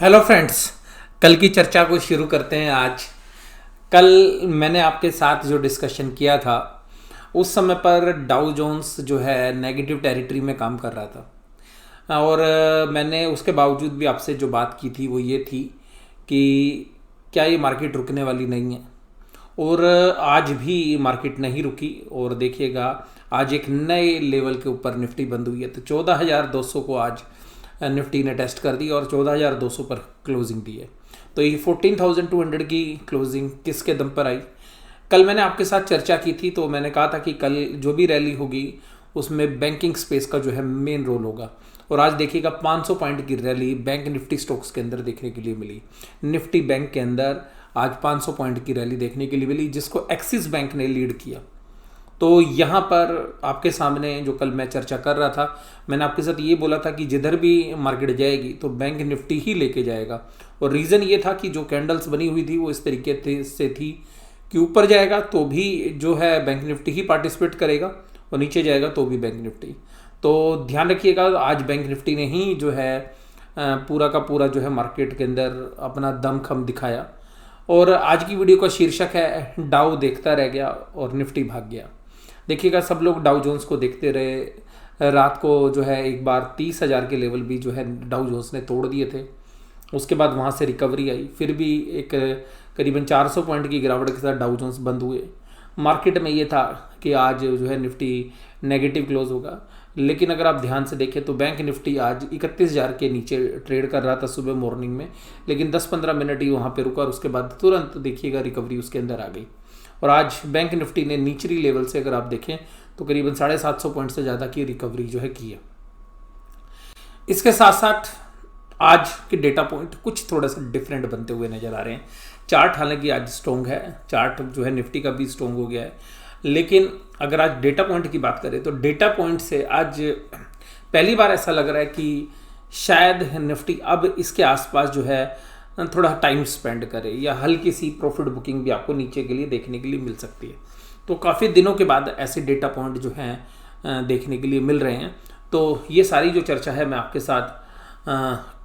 Hello friends. कल की चर्चा को शुरू करते हैं आज। कल मैंने आपके साथ जो डिस्कशन किया था उस समय पर डाउ जोन्स जो है नेगेटिव टेरिटरी में काम कर रहा था और मैंने उसके बावजूद भी आपसे जो बात की थी वो ये थी कि क्या ये मार्केट रुकने वाली नहीं है। और आज भी मार्केट नहीं रुकी और देखिएगा आज एक नए लेवल के ऊपर निफ्टी बंद हुई है। तो 14,200 को आज निफ्टी ने टेस्ट कर दी और 14,200 पर क्लोजिंग दी है। तो ये 14,200 की क्लोजिंग किसके दम पर आई? कल मैंने आपके साथ चर्चा की थी तो मैंने कहा था कि कल जो भी रैली होगी उसमें बैंकिंग स्पेस का जो है मेन रोल होगा। और आज देखिएगा 500 पॉइंट की रैली बैंक निफ्टी स्टॉक्स के अंदर देखने के लिए मिली। निफ्टी बैंक के अंदर आज 500 पॉइंट की रैली देखने के लिए मिली जिसको एक्सिस बैंक ने लीड किया। तो यहाँ पर आपके सामने जो कल मैं चर्चा कर रहा था मैंने आपके साथ ये बोला था कि जिधर भी मार्केट जाएगी तो बैंक निफ्टी ही लेके जाएगा। और रीज़न ये था कि जो कैंडल्स बनी हुई थी वो इस तरीके से थी कि ऊपर जाएगा तो भी जो है बैंक निफ्टी ही पार्टिसिपेट करेगा और नीचे जाएगा तो भी बैंक निफ्टी। तो ध्यान रखिएगा आज बैंक निफ्टी ने ही जो है पूरा का पूरा जो है मार्केट के अंदर अपना दमखम दिखाया। और आज की वीडियो का शीर्षक है डाउ देखता रह गया और निफ्टी भाग गया। देखिएगा सब लोग डाउ जोन्स को देखते रहे। रात को जो है एक बार 30,000 के लेवल भी जो है डाउ जोन्स ने तोड़ दिए थे। उसके बाद वहाँ से रिकवरी आई, फिर भी एक करीबन 400 पॉइंट की गिरावट के साथ डाउ जोन्स बंद हुए। मार्केट में ये था कि आज जो है निफ्टी नेगेटिव क्लोज होगा, लेकिन अगर आप ध्यान से देखें तो बैंक निफ्टी आज 31,000 के नीचे ट्रेड कर रहा था सुबह मॉर्निंग में, लेकिन 10-15 मिनट ही वहाँ पे रुका और उसके बाद तुरंत देखिएगा रिकवरी उसके अंदर आ गई। और आज बैंक निफ्टी ने निचली लेवल से अगर आप देखें तो करीबन 750 पॉइंट से ज़्यादा की रिकवरी जो है की है। इसके साथ साथ आज के डेटा पॉइंट कुछ थोड़ा सा डिफरेंट बनते हुए नजर आ रहे हैं। चार्ट हालांकि आज स्ट्रॉन्ग है, चार्ट जो है निफ्टी का भी स्ट्रॉन्ग हो गया है, लेकिन अगर आज डेटा पॉइंट की बात करें तो डेटा पॉइंट से आज पहली बार ऐसा लग रहा है कि शायद निफ्टी अब इसके आसपास जो है थोड़ा टाइम स्पेंड करे या हल्की सी प्रॉफिट बुकिंग भी आपको नीचे के लिए देखने के लिए मिल सकती है। तो काफ़ी दिनों के बाद ऐसे डेटा पॉइंट जो हैं देखने के लिए मिल रहे हैं। तो ये सारी जो चर्चा है मैं आपके साथ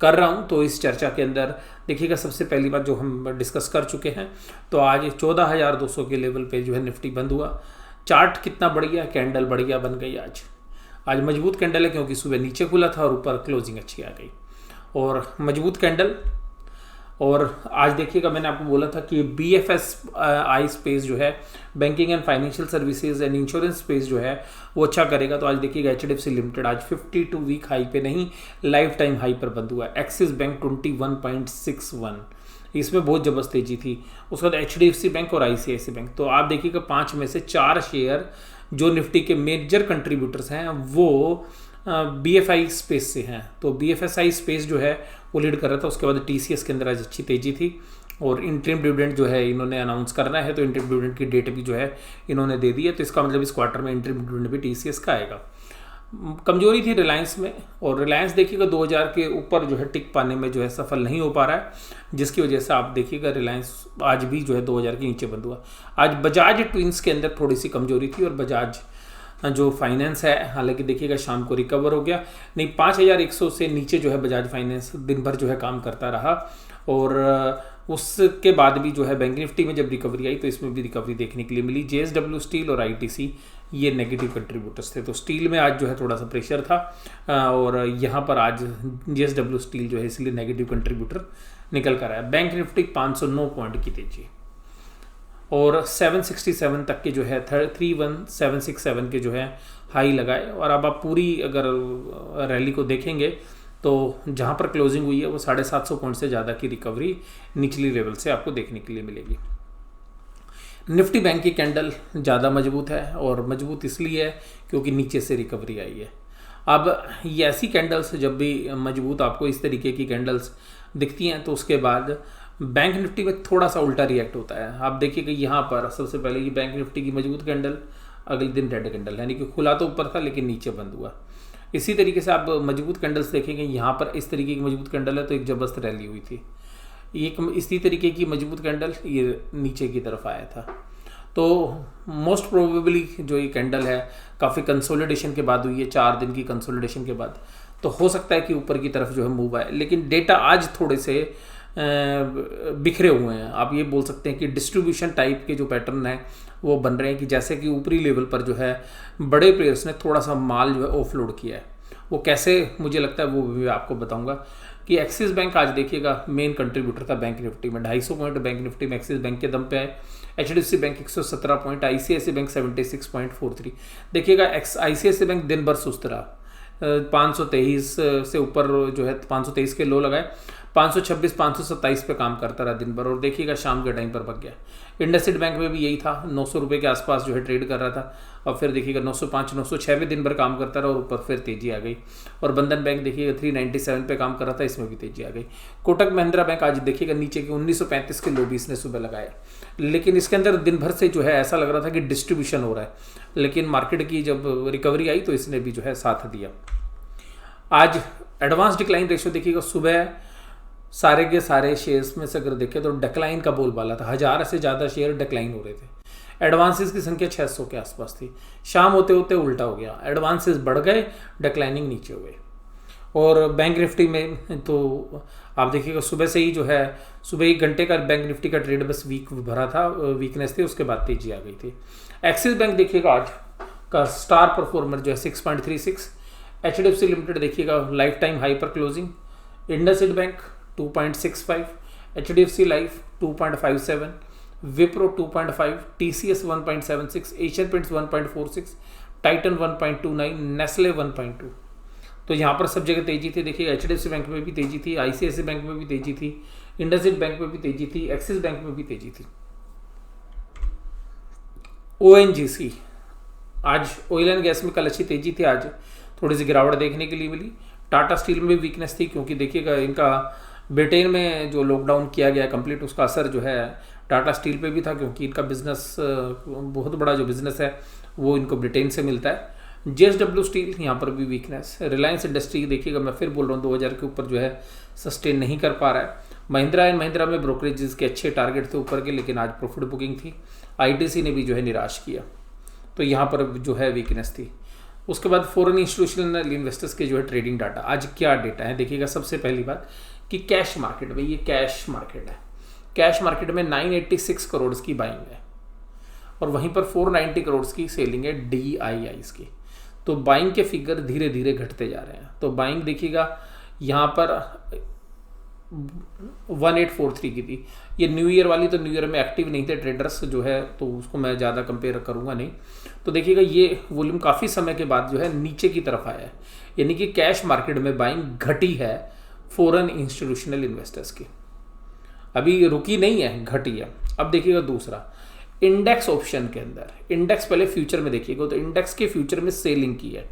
कर रहा हूँ। तो इस चर्चा के अंदर देखिएगा सबसे पहली बात जो हम डिस्कस कर चुके हैं, तो आज 14,200 के लेवल पे जो है निफ्टी बंद हुआ। चार्ट कितना बढ़िया, कैंडल बढ़िया बन गई आज मजबूत कैंडल है क्योंकि सुबह नीचे खुला था और ऊपर क्लोजिंग अच्छी आ गई और मजबूत कैंडल। और आज देखिएगा मैंने आपको बोला था कि BFSI स्पेस जो है banking and financial services and insurance space जो है वो अच्छा करेगा। तो आज देखिएगा HDFC लिमिटेड आज 52 वीक हाई पे नहीं, लाइफ टाइम हाई पर बंद हुआ है। एक्सिस बैंक 21.61, इसमें बहुत जबरदस्त तेजी थी। उसके बाद HDFC बैंक और ICICI बैंक। तो आप देखिएगा 5 में से 4 शेयर जो निफ्टी के मेजर कंट्रीब्यूटर्स हैं वो BFI स्पेस से हैं। तो BFSI स्पेस जो है वो लीड कर रहा था। उसके बाद TCS के अंदर आज अच्छी तेजी थी और इंटरिम डिविडेंड जो है इन्होंने अनाउंस करना है, तो इंटरिम डिविडेंड की डेट भी जो है इन्होंने दे दी है। तो इसका मतलब इस क्वार्टर में इंटरिम डिविडेंड भी TCS का आएगा। कमजोरी थी रिलायंस में और रिलायंस देखिएगा 2000 के ऊपर जो है टिक पाने में जो है सफल नहीं हो पा रहा है, जिसकी वजह से आप देखिएगा रिलायंस आज भी जो है 2000 के नीचे बंद हुआ। आज बजाज ट्विंस के अंदर थोड़ी सी कमजोरी थी और बजाज जो फाइनेंस है हालांकि देखिएगा शाम को रिकवर हो गया, नहीं 5100 से नीचे जो है बजाज फाइनेंस दिन भर जो है काम करता रहा। और उसके बाद भी जो है बैंक निफ्टी में जब रिकवरी आई तो इसमें भी रिकवरी देखने के लिए मिली। JSW स्टील और ITC ये नेगेटिव कंट्रीब्यूटर्स थे। तो स्टील में आज जो है थोड़ा सा प्रेशर था और यहाँ पर आज JSW स्टील जो है इसलिए नेगेटिव कंट्रीब्यूटर निकल कर आया। बैंक निफ्टी 509 पॉइंट की तेजी और 767 तक के जो है 31767 के जो है हाई लगाए। और अब आप पूरी अगर रैली को देखेंगे तो जहाँ पर क्लोजिंग हुई है वो 750 पॉइंट से ज़्यादा की रिकवरी निचली लेवल से आपको देखने के लिए मिलेगी। निफ्टी बैंक की कैंडल ज़्यादा मजबूत है और मजबूत इसलिए है क्योंकि नीचे से रिकवरी आई है। अब ये ऐसी कैंडल्स जब भी मजबूत आपको इस तरीके की कैंडल्स दिखती हैं तो उसके बाद बैंक निफ्टी में थोड़ा सा उल्टा रिएक्ट होता है। आप देखिए कि यहाँ पर सबसे पहले ये बैंक निफ्टी की मजबूत कैंडल, अगले दिन रेड कैंडल, यानी कि खुला तो ऊपर था लेकिन नीचे बंद हुआ। इसी तरीके से आप मजबूत कैंडल्स देखेंगे, यहाँ पर इस तरीके की मजबूत कैंडल है तो एक जबरदस्त रैली हुई थी। एक इसी तरीके की मजबूत कैंडल ये नीचे की तरफ आया था। तो मोस्ट प्रोबेबली जो ये कैंडल है काफ़ी कंसोलिडेशन के बाद हुई है, 4 दिन की कंसोलिडेशन के बाद। तो हो सकता है कि ऊपर की तरफ जो है मूव आए, लेकिन डेटा आज थोड़े से बिखरे हुए हैं। आप ये बोल सकते हैं कि डिस्ट्रीब्यूशन टाइप के जो पैटर्न है वो बन रहे हैं, कि जैसे कि ऊपरी लेवल पर जो है बड़े प्लेयर्स ने थोड़ा सा माल जो है ऑफलोड किया है। वो कैसे, मुझे लगता है वो भी आपको बताऊंगा। कि एक्सिस बैंक आज देखिएगा मेन कंट्रीब्यूटर था बैंक निफ्टी में, 250 पॉइंट बैंक निफ्टी में एक्सिस बैंक के दम पे है। HDFC bank 117 point, ICICI bank 76.43। देखिएगा ICICI बैंक दिन भर सुस्त रहा, 523 से ऊपर जो है 523 के लो लगाए, 526 527 पे काम करता रहा दिन भर, और देखिएगा शाम के टाइम पर भाग गया। इंडसइंड बैंक में भी यही था, 900 रुपये के आसपास जो है ट्रेड कर रहा था, और फिर देखिएगा 905 906 में दिन भर काम करता रहा और ऊपर फिर तेजी आ गई। और बंधन बैंक देखिएगा 397 पे काम कर रहा था, इसमें भी तेजी आ गई। कोटक महिंद्रा बैंक आज देखिएगा नीचे के 1935 के लो भी इसने सुबह लगाए, लेकिन इसके अंदर दिन भर से जो है ऐसा लग रहा था कि डिस्ट्रीब्यूशन हो रहा है, लेकिन मार्केट की जब रिकवरी आई तो इसने भी जो है साथ दिया। आज एडवांस डिक्लाइन रेशियो देखिएगा, सुबह सारे के सारे शेयर्स में से अगर देखें तो डिक्लाइन का बोलबाला था, 1000 से ज़्यादा शेयर डिक्लाइन हो रहे थे। एडवांसेस की संख्या 600 के आसपास थी। शाम होते होते उल्टा हो गया, एडवांसेस बढ़ गए, डिक्लाइनिंग नीचे हो गए। और बैंक निफ्टी में तो आप देखिएगा सुबह से ही जो है, सुबह 1 घंटे का बैंक निफ्टी का ट्रेड बस वीक भरा था, वीकनेस थी, उसके बाद तेजी आ गई थी। एक्सिस बैंक देखिएगा आज का स्टार परफॉर्मर जो है 6.36। HDFC लिमिटेड देखिएगा लाइफ टाइम हाई पर closing. IndusInd bank 2.65, HDFC life 2.57, Wipro 2.5, TCS 1.76, Asian paints 1.46, Titan 1.29, Nestle 1.2। तो यहाँ पर सब जगह तेजी थी। देखिए HDFC बैंक में भी तेजी थी, ICICI बैंक में भी तेजी थी, इंडसइंड बैंक में भी तेजी थी, एक्सिस बैंक में भी तेजी थी। ONGC आज ऑयल एंड गैस में कल अच्छी तेजी थी, आज थोड़ी सी गिरावट देखने के लिए मिली। टाटा स्टील में भी वीकनेस थी, क्योंकि देखिएगा इनका ब्रिटेन में जो लॉकडाउन किया गया कंप्लीट, उसका असर जो है टाटा स्टील पे भी था, क्योंकि इनका बिजनेस बहुत बड़ा जो बिजनेस है वो इनको ब्रिटेन से मिलता है। JSW स्टील यहाँ पर भी वीकनेस। रिलायंस इंडस्ट्री देखिएगा, मैं फिर बोल रहा हूँ 2000 के ऊपर जो है सस्टेन नहीं कर पा रहा है। महिंद्रा एंड महिंद्रा में ब्रोकरेजेस के अच्छे टारगेट थे ऊपर के, लेकिन आज प्रॉफिट बुकिंग थी। ITC ने भी जो है निराश किया, तो यहाँ पर जो है वीकनेस थी। उसके बाद फॉरेन इंस्टीट्यूशनल इन्वेस्टर्स के जो है ट्रेडिंग डाटा, आज क्या डेटा है देखिएगा। सबसे पहली बात कि कैश मार्केट में, ये कैश मार्केट है, कैश मार्केट में 986 करोड़ की बाइंग है, और वहीं पर 490 करोड़ की सेलिंग है DIIs की। तो बाइंग के फिगर धीरे धीरे घटते जा रहे हैं। तो बाइंग देखिएगा यहाँ पर 1843 की थी। ये न्यू ईयर वाली, तो न्यू ईयर में एक्टिव नहीं थे ट्रेडर्स जो है, तो उसको मैं ज़्यादा कंपेयर करूँगा नहीं। तो देखिएगा ये वॉल्यूम काफ़ी समय के बाद जो है नीचे की तरफ आया है, यानी कि कैश मार्केट में बाइंग घटी है फॉरेन इंस्टीट्यूशनल इन्वेस्टर्स की, अभी रुकी नहीं है, घटी है। अब देखिएगा दूसरा, इंडेक्स ऑप्शन के अंदर, इंडेक्स पहले फ्यूचर में देखिएगा, तो इंडेक्स के फ्यूचर में सेलिंग की है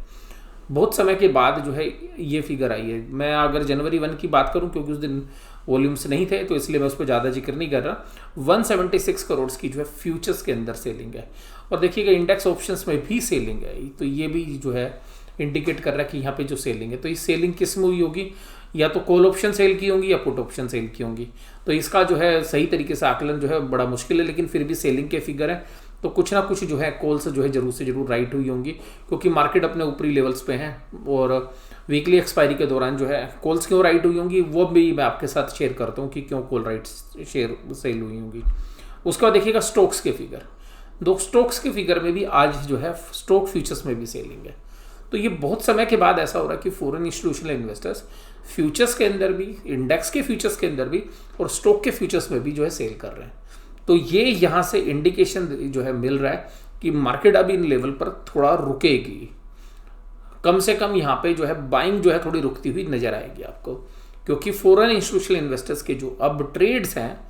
बहुत समय के बाद जो है ये फिगर आई है। मैं अगर जनवरी 1 की बात करूं, क्योंकि उस दिन वॉल्यूम्स नहीं थे, तो इसलिए मैं उस पर ज़्यादा जिक्र नहीं कर रहा। 176 करोड़ की जो है फ्यूचर्स के अंदर सेलिंग है, और देखिएगा इंडेक्स ऑप्शंस में भी सेलिंग है। तो ये भी जो है इंडिकेट कर रहा है कि यहाँ पे जो सेलिंग है, तो ये सेलिंग किस में हुई होगी, या तो कॉल ऑप्शन सेल की होंगी या पुट ऑप्शन सेल की होंगी। तो इसका जो है सही तरीके से आकलन जो है बड़ा मुश्किल है, लेकिन फिर भी सेलिंग के फिगर है, तो कुछ ना कुछ जो है कॉल्स जो है जरूर से जरूर राइट हुई होंगी, क्योंकि मार्केट अपने ऊपरी लेवल्स पे है। और वीकली एक्सपायरी के दौरान जो है कॉल्स क्यों राइट हुई होंगी वो भी मैं आपके साथ शेयर करता हूँ कि क्यों कॉल राइट शेयर सेल हुई होंगी। उसके बाद देखिएगा स्टॉक्स के फिगर, दो स्टॉक्स के फिगर में भी आज जो है स्टॉक फ्यूचर्स में भी सेलिंग है। तो ये बहुत समय के बाद ऐसा हो रहा है कि फॉरेन इंस्टीट्यूशनल इन्वेस्टर्स फ्यूचर्स के अंदर भी, इंडेक्स के फ्यूचर्स के अंदर भी और स्टॉक के फ्यूचर्स में भी जो है सेल कर रहे हैं। तो ये यहाँ से इंडिकेशन जो है मिल रहा है कि मार्केट अभी इन लेवल पर थोड़ा रुकेगी, कम से कम यहाँ पे जो है बाइंग जो है थोड़ी रुकती हुई नजर आएगी आपको, क्योंकि फॉरेन इंस्टीट्यूशनल इन्वेस्टर्स के जो अब ट्रेड्स हैं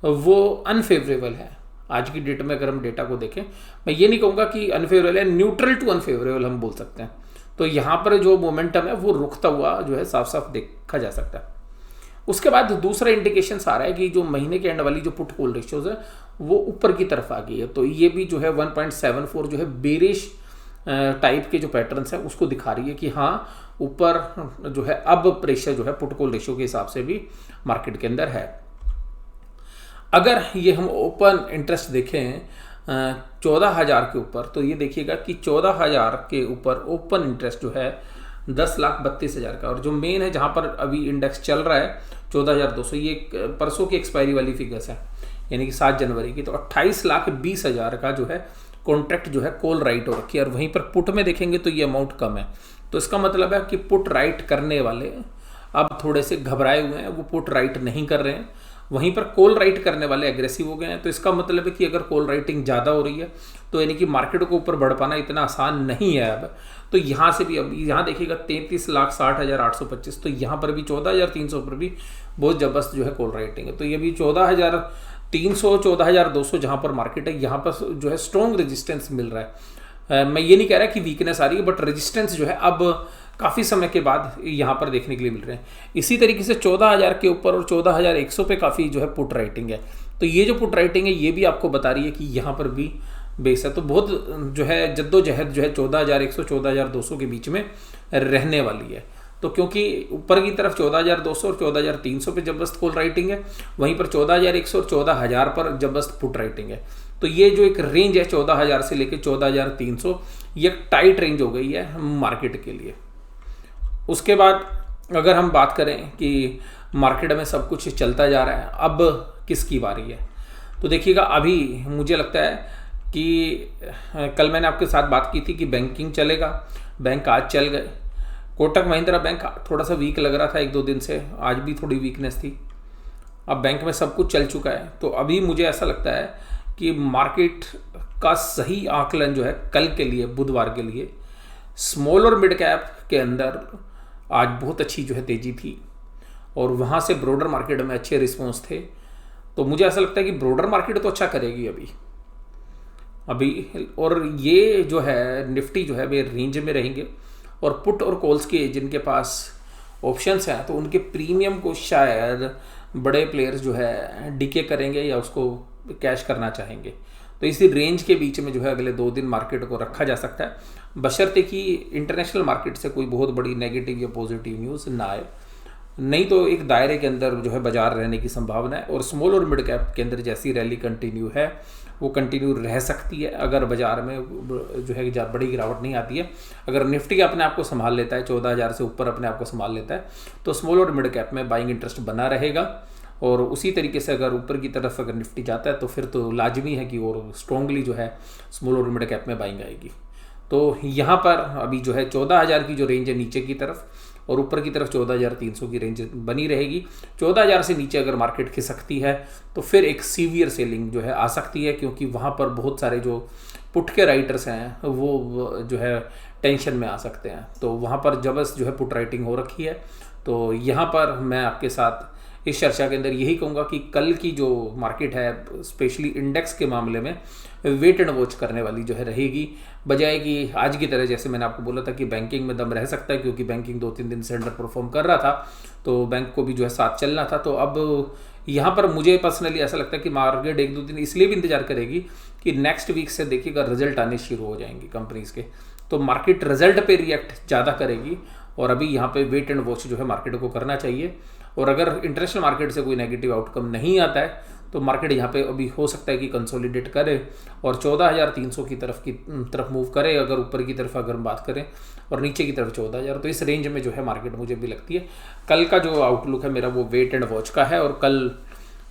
वो अनफेवरेबल है। आज की डेट में अगर हम डेटा को देखें, मैं ये नहीं कहूँगा कि अनफेवरेबल है, न्यूट्रल टू अनफेवरेबल हम बोल सकते हैं। तो यहाँ पर जो मोमेंटम है वो रुकता हुआ जो है साफ साफ देखा जा सकता है। उसके बाद दूसरा इंडिकेशन आ रहा है कि जो महीने के एंड वाली जो पुट कॉल रेशियोज है वो ऊपर की तरफ आ गई है। तो ये भी जो है 1.74 जो है बेरिश टाइप के जो पैटर्न्स है उसको दिखा रही है कि हाँ ऊपर जो है अब प्रेशर जो है पुट कॉल रेशियो के हिसाब से भी मार्केट के अंदर है। अगर ये हम ओपन इंटरेस्ट देखें 14,000 के ऊपर, तो ये देखिएगा कि 14,000 के ऊपर ओपन इंटरेस्ट जो है 10,32,000 का। और जो मेन है जहाँ पर अभी इंडेक्स चल रहा है 14,200, ये परसों की एक्सपायरी वाली फिगर्स है, यानी कि 7 जनवरी की। तो 28,20,000 का जो है कॉन्ट्रैक्ट जो है कॉल राइट हो रखी है, और वहीं पर पुट में देखेंगे तो ये अमाउंट कम है। तो इसका मतलब है कि पुट राइट करने वाले अब थोड़े से घबराए हुए हैं, वो पुट राइट नहीं कर रहे हैं। वहीं पर कॉल राइट करने वाले एग्रेसिव हो गए हैं। तो इसका मतलब है कि अगर कॉल राइटिंग ज़्यादा हो रही है तो यानी कि मार्केट को ऊपर बढ़ पाना इतना आसान नहीं है अब। तो यहाँ से भी अब यहाँ देखिएगा 33,60,825, तो यहाँ पर भी 14,300 पर भी बहुत जबरदस्त जो है कॉल राइटिंग है। तो ये भी 14,300 14,200 जहाँ पर मार्केट है, यहाँ पर जो है स्ट्रॉन्ग रेजिस्टेंस मिल रहा है। मैं ये नहीं कह रहा कि वीकनेस आ रही है, बट रेजिस्टेंस जो है अब काफ़ी समय के बाद यहाँ पर देखने के लिए मिल रहे हैं। इसी तरीके से 14,000 के ऊपर और 14,100 पे काफ़ी जो है पुट राइटिंग है। तो ये जो पुट राइटिंग है ये भी आपको बता रही है कि यहाँ पर भी बेस है। तो बहुत जो है जद्दोजहद जो है 14,100 14,200 के बीच में रहने वाली है। तो क्योंकि ऊपर की तरफ 14,200 और 14,300 पे जबरदस्त कॉल राइटिंग है, वहीं पर 14,100 और 14,000 पर जबरदस्त पुट राइटिंग है। तो ये जो एक रेंज है 14,000 से लेकर 14,300, ये एक टाइट रेंज हो गई है मार्केट के लिए। उसके बाद अगर हम बात करें कि मार्केट में सब कुछ चलता जा रहा है, अब किसकी बारी है, तो देखिएगा अभी मुझे लगता है कि कल मैंने आपके साथ बात की थी कि बैंकिंग चलेगा, बैंक आज चल गए। कोटक महिंद्रा बैंक थोड़ा सा वीक लग रहा था 1-2 दिन से, आज भी थोड़ी वीकनेस थी। अब बैंक में सब कुछ चल चुका है। तो अभी मुझे ऐसा लगता है कि मार्केट का सही आकलन जो है कल के लिए, बुधवार के लिए, स्मॉल और मिड कैप के अंदर आज बहुत अच्छी जो है तेज़ी थी, और वहाँ से ब्रॉडर मार्केट में अच्छे रिस्पॉन्स थे। तो मुझे ऐसा लगता है कि ब्रॉडर मार्केट तो अच्छा करेगी अभी। और ये जो है निफ्टी जो है वे रेंज में रहेंगे, और पुट और कॉल्स के जिनके पास ऑप्शंस हैं तो उनके प्रीमियम को शायद बड़े प्लेयर्स जो है डीके करेंगे या उसको कैश करना चाहेंगे। तो इसी रेंज के बीच में जो है अगले 2 दिन मार्केट को रखा जा सकता है, बशर्ते कि इंटरनेशनल मार्केट से कोई बहुत बड़ी नेगेटिव या पॉजिटिव न्यूज़ ना आए। नहीं तो एक दायरे के अंदर जो है बाजार रहने की संभावना है। और स्मॉल और मिड कैप के अंदर जैसी रैली कंटिन्यू है वो कंटिन्यू रह सकती है, अगर बाजार में जो है बड़ी गिरावट नहीं आती है। अगर निफ्टी अपने आप को संभाल लेता है, 14,000 से ऊपर अपने आप को संभाल लेता है, तो स्मॉल और मिड कैप में बाइंग इंटरेस्ट बना रहेगा। और उसी तरीके से अगर ऊपर की तरफ अगर निफ्टी जाता है तो फिर तो लाजमी है कि और स्ट्रॉन्गली जो है स्मॉल और मिड कैप में बाइंग आएगी। तो यहाँ पर अभी जो है 14,000 की जो रेंज है नीचे की तरफ, और ऊपर की तरफ 14,300 की रेंज बनी रहेगी। 14,000 से नीचे अगर मार्केट खिसकती है तो फिर एक सीवियर सेलिंग जो है आ सकती है, क्योंकि वहाँ पर बहुत सारे जो पुट के राइटर्स हैं वो जो है टेंशन में आ सकते हैं। तो वहाँ पर जबरदस्त जो है पुट राइटिंग हो रखी है। तो यहाँ पर मैं आपके साथ इस चर्चा के अंदर यही कहूँगा कि कल की जो मार्केट है स्पेशली इंडेक्स के मामले में वेट एंड वॉच करने वाली जो है रहेगी, बजाय कि आज की तरह जैसे मैंने आपको बोला था कि बैंकिंग में दम रह सकता है, क्योंकि बैंकिंग 2-3 दिन से अंडर परफॉर्म कर रहा था, तो बैंक को भी जो है साथ चलना था। तो अब यहाँ पर मुझे पर्सनली ऐसा लगता है कि मार्केट 1-2 दिन इसलिए भी इंतजार करेगी कि नेक्स्ट वीक से देखिएगा रिजल्ट आने शुरू हो जाएंगे कंपनीज के, तो मार्केट रिजल्ट पे रिएक्ट ज़्यादा करेगी। और अभी यहाँ पे वेट एंड वॉच जो है मार्केट को करना चाहिए। और अगर इंटरनेशनल मार्केट से कोई नेगेटिव आउटकम नहीं आता है तो मार्केट यहाँ पे अभी हो सकता है कि कंसोलिडेट करे और 14,300 की तरफ मूव करे, अगर ऊपर की तरफ अगर हम बात करें, और नीचे की तरफ 14,000। तो इस रेंज में जो है मार्केट मुझे भी लगती है। कल का जो आउटलुक है मेरा वो वेट एंड वॉच का है, और कल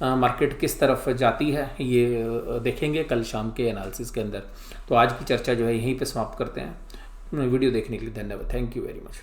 मार्केट किस तरफ जाती है ये देखेंगे कल शाम के एनालिसिस के अंदर। तो आज की चर्चा जो है यहीं पे समाप्त करते हैं। वीडियो देखने के लिए धन्यवाद। Thank you very much.